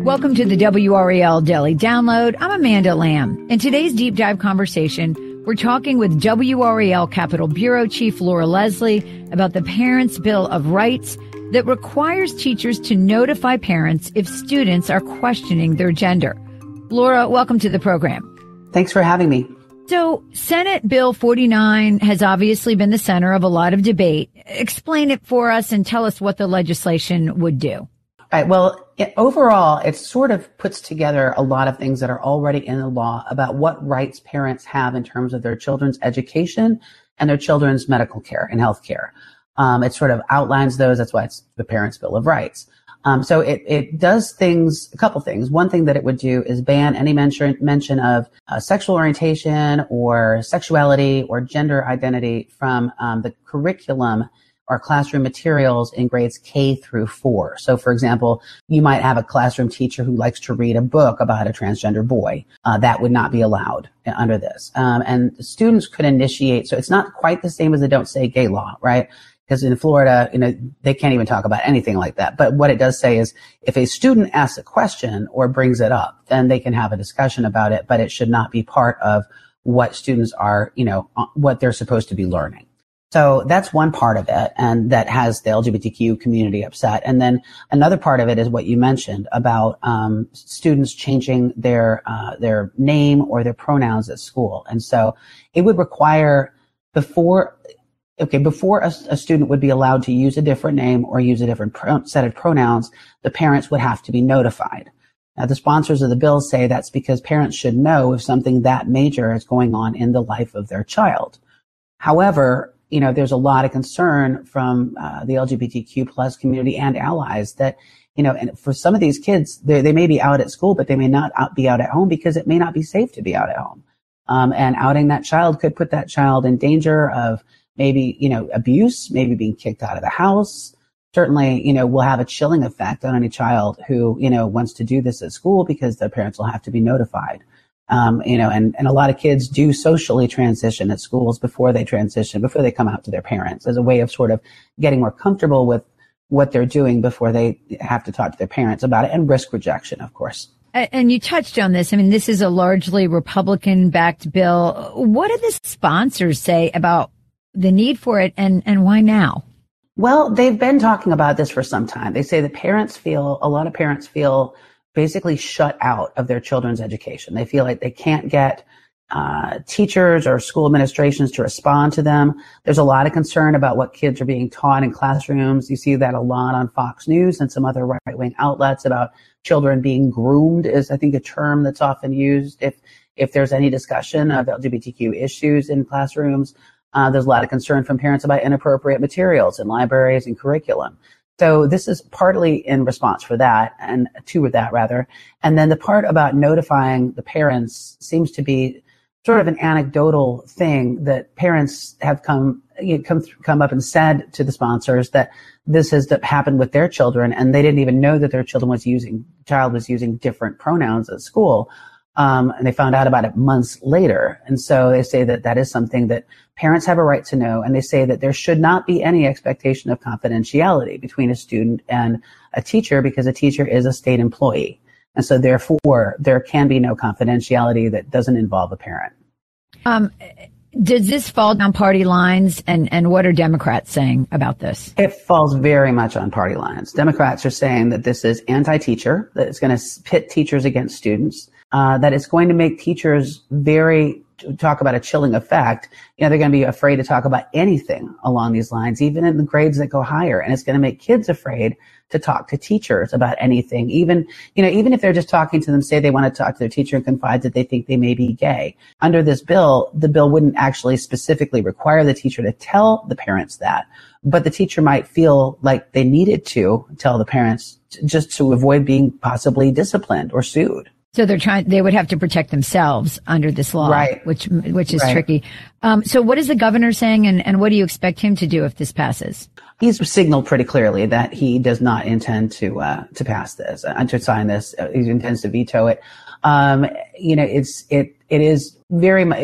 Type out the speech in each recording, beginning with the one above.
Welcome to the WRAL Daily Download. I'm Amanda Lamb. In today's deep dive conversation, we're talking with WRAL Capitol Bureau Chief Laura Leslie about the Parents' Bill of Rights that requires teachers to notify parents if students are questioning their gender. Laura, welcome to the program. Thanks for having me. So, Senate Bill 49 has obviously been the center of a lot of debate. Explain it for us and tell us what the legislation would do. Right. Well, overall, it sort of puts together a lot of things that are already in the law about what rights parents have in terms of their children's education and their children's medical care and health care. It sort of outlines those. That's why it's the Parents' Bill of Rights. So it does a couple things. One thing that it would do is ban any mention of sexual orientation or sexuality or gender identity from the curriculum or classroom materials in grades K through 4. So, for example, you might have a classroom teacher who likes to read a book about a transgender boy. That would not be allowed under this. And students could initiate, so it's not quite the same as the Don't Say Gay law, right? Because in Florida, they can't even talk about anything like that. But what it does say is if a student asks a question or brings it up, then they can have a discussion about it, but it should not be part of what students are, what they're supposed to be learning. So that's one part of it, and that has the LGBTQ community upset. And then another part of it is what you mentioned about students changing their name or their pronouns at school. And so it would require before a student would be allowed to use a different name or use a different set of pronouns, the parents would have to be notified. Now, the sponsors of the bill say that's because parents should know if something that major is going on in the life of their child. However, there's a lot of concern from the LGBTQ plus community and allies that, and for some of these kids, they may be out at school, but they may not be out at home because it may not be safe to be out at home. And outing that child could put that child in danger of maybe, abuse, maybe being kicked out of the house. Certainly, will have a chilling effect on any child who, wants to do this at school because their parents will have to be notified. And a lot of kids do socially transition at schools before they come out to their parents as a way of sort of getting more comfortable with what they're doing before they have to talk to their parents about it, and risk rejection, of course. And you touched on this. I mean, this is a largely Republican-backed bill. What do the sponsors say about the need for it and why now? Well, they've been talking about this for some time. They say that a lot of parents feel basically shut out of their children's education. They feel like they can't get teachers or school administrations to respond to them. There's a lot of concern about what kids are being taught in classrooms. You see that a lot on Fox News and some other right-wing outlets about children being groomed is, I think, a term that's often used. If there's any discussion of LGBTQ issues in classrooms, there's a lot of concern from parents about inappropriate materials in libraries and curriculum. So this is partly in response to that. And then the part about notifying the parents seems to be sort of an anecdotal thing that parents have come up and said to the sponsors that this has happened with their children, and they didn't even know that their child was using different pronouns at school. And they found out about it months later. And so they say that is something that parents have a right to know. And they say that there should not be any expectation of confidentiality between a student and a teacher because a teacher is a state employee. And so therefore, there can be no confidentiality that doesn't involve a parent. Does this fall down party lines? And what are Democrats saying about this? It falls very much on party lines. Democrats are saying that this is anti-teacher, that it's going to pit teachers against students, that it's going to make teachers talk about a chilling effect. They're going to be afraid to talk about anything along these lines, even in the grades that go higher. And it's going to make kids afraid to talk to teachers about anything, even if they're just talking to them, say they want to talk to their teacher and confide that they think they may be gay. Under this bill, the bill wouldn't actually specifically require the teacher to tell the parents that, but the teacher might feel like they needed to tell the parents just to avoid being possibly disciplined or sued. So they would have to protect themselves under this law, right? Which is tricky. So what is the governor saying, and what do you expect him to do if this passes? He's signaled pretty clearly that he does not intend to pass this, to sign this. He intends to veto it. It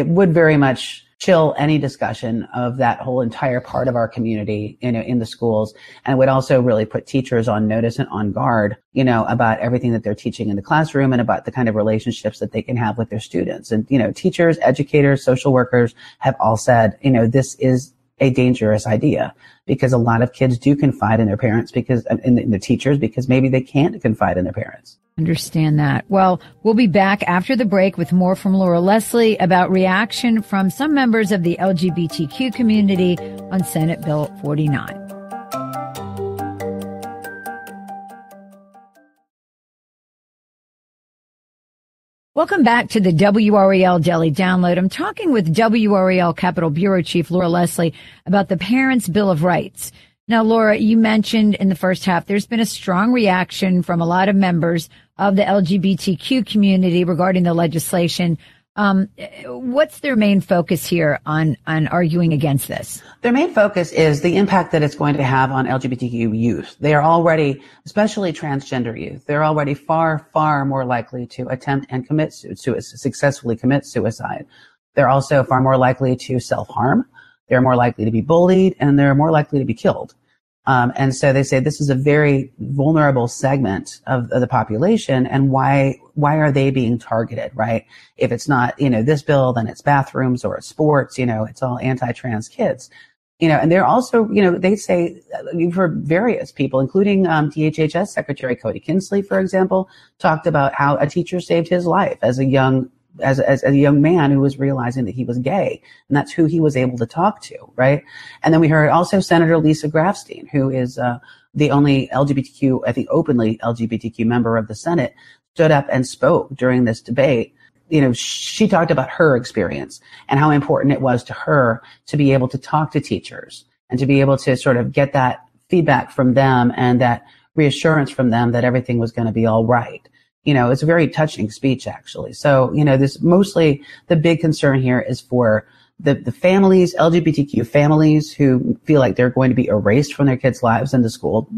would very much chill any discussion of that whole entire part of our community, in the schools. And it would also really put teachers on notice and on guard, about everything that they're teaching in the classroom and about the kind of relationships that they can have with their students. And, teachers, educators, social workers have all said, this is a dangerous idea because a lot of kids do confide in their parents in the teachers because maybe they can't confide in their parents. Understand that. Well, we'll be back after the break with more from Laura Leslie about reaction from some members of the LGBTQ community on Senate Bill 49. Welcome back to the WRAL Daily Download. I'm talking with WRAL Capitol Bureau Chief Laura Leslie about the Parents' Bill of Rights. Now, Laura, you mentioned in the first half, there's been a strong reaction from a lot of members of the LGBTQ community regarding the legislation. What's their main focus here on arguing against this? Their main focus is the impact that it's going to have on LGBTQ youth. They are already, especially transgender youth, they're already far, far more likely to attempt and successfully commit suicide. They're also far more likely to self-harm. They're more likely to be bullied, and they're more likely to be killed. And so they say this is a very vulnerable segment of the population. And why are they being targeted, right? If it's not, this bill, then it's bathrooms or it's sports, it's all anti-trans kids. And they're also, they say, you've heard various people, including DHHS Secretary Cody Kinsley, for example, talked about how a teacher saved his life as a young man who was realizing that he was gay, and that's who he was able to talk to, right? And then we heard also Senator Lisa Grafstein, who is the only LGBTQ, I think openly LGBTQ member of the Senate, stood up and spoke during this debate. She talked about her experience and how important it was to her to be able to talk to teachers and to be able to sort of get that feedback from them and that reassurance from them that everything was going to be all right. It's a very touching speech, actually. So, this mostly the big concern here is for the families, LGBTQ families who feel like they're going to be erased from their kids' lives in the school,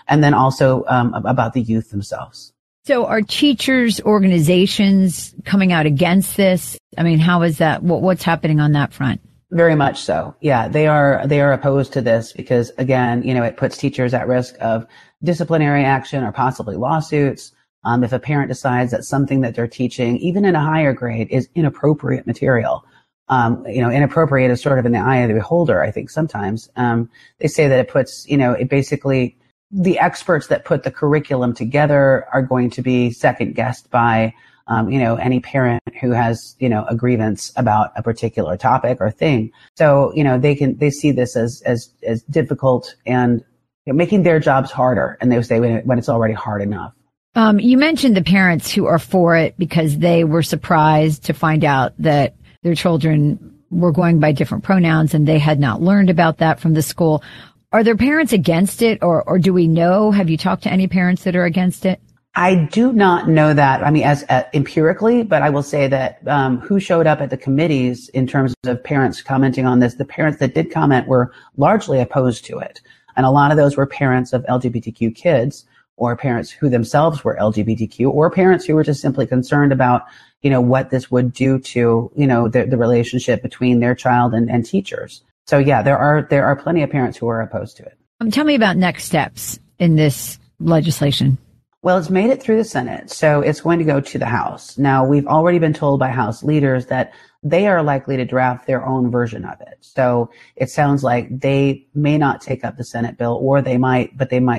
and then also about the youth themselves. So are teachers' organizations coming out against this? I mean, how is that? What's happening on that front? Very much so. Yeah, they are opposed to this because, again, it puts teachers at risk of disciplinary action or possibly lawsuits. If a parent decides that something that they're teaching, even in a higher grade, is inappropriate material, inappropriate is sort of in the eye of the beholder, I think sometimes. They say that it puts, it basically, the experts that put the curriculum together are going to be second guessed by, any parent who has, a grievance about a particular topic or thing. So, they see this as difficult and making their jobs harder. And they say when it's already hard enough. You mentioned the parents who are for it because they were surprised to find out that their children were going by different pronouns and they had not learned about that from the school. Are there parents against it or do we know? Have you talked to any parents that are against it? I do not know that. I mean, as empirically, but I will say that who showed up at the committees in terms of parents commenting on this, the parents that did comment were largely opposed to it. And a lot of those were parents of LGBTQ kids, or parents who themselves were LGBTQ, or parents who were just simply concerned about, what this would do to, the relationship between their child and teachers. So yeah, there are plenty of parents who are opposed to it. Tell me about next steps in this legislation. Well, it's made it through the Senate, so it's going to go to the House. Now, we've already been told by House leaders that they are likely to draft their own version of it. So it sounds like they may not take up the Senate bill, or they might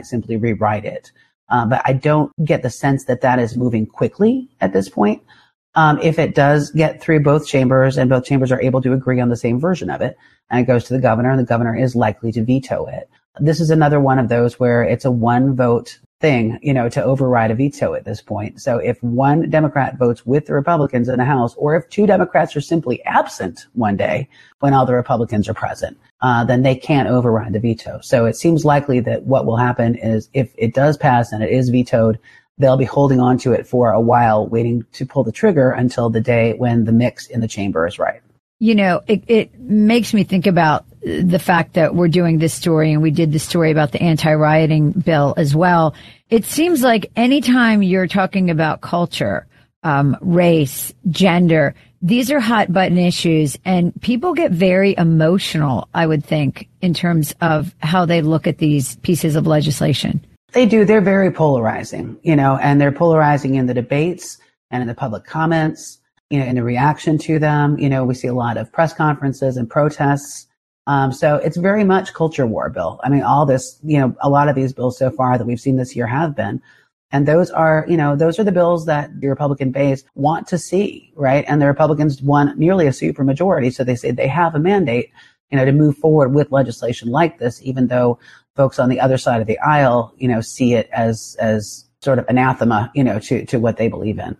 simply rewrite it. But I don't get the sense that that is moving quickly at this point. If it does get through both chambers and both chambers are able to agree on the same version of it, and it goes to the governor, and the governor is likely to veto it. This is another one of those where it's a one vote thing, to override a veto at this point. So if one Democrat votes with the Republicans in the House, or if two Democrats are simply absent one day when all the Republicans are present, then they can't override the veto. So it seems likely that what will happen is if it does pass and it is vetoed, they'll be holding on to it for a while, waiting to pull the trigger until the day when the mix in the chamber is right. It makes me think about the fact that we're doing this story, and we did the story about the anti-rioting bill as well. It seems like anytime you're talking about culture race, gender. These are hot button issues, and people get very emotional, I would think, in terms of how they look at these pieces of legislation. They do. They're very polarizing, and they're polarizing in the debates and in the public comments, in the reaction to them. We see a lot of press conferences and protests. So it's very much culture war bill. I mean, all this, a lot of these bills so far that we've seen this year have been. And those are the bills that the Republican base want to see, right? And the Republicans won nearly a supermajority. So they say they have a mandate, to move forward with legislation like this, even though folks on the other side of the aisle, see it as sort of anathema, to what they believe in.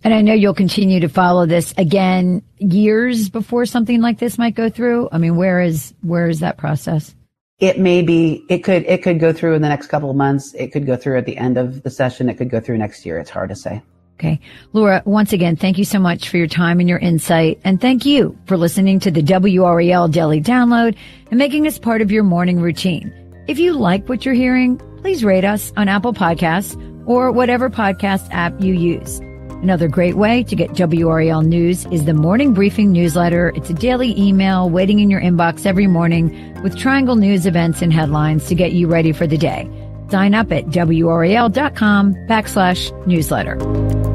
And I know you'll continue to follow this again years before something like this might go through. I mean, where is that process? It could go through in the next couple of months. It could go through at the end of the session. It could go through next year. It's hard to say. Okay. Laura, once again, thank you so much for your time and your insight. And thank you for listening to the WRAL Daily Download and making us part of your morning routine. If you like what you're hearing, please rate us on Apple Podcasts or whatever podcast app you use. Another great way to get WRAL news is the Morning Briefing newsletter. It's a daily email waiting in your inbox every morning with Triangle News events and headlines to get you ready for the day. Sign up at WRAL.com/newsletter.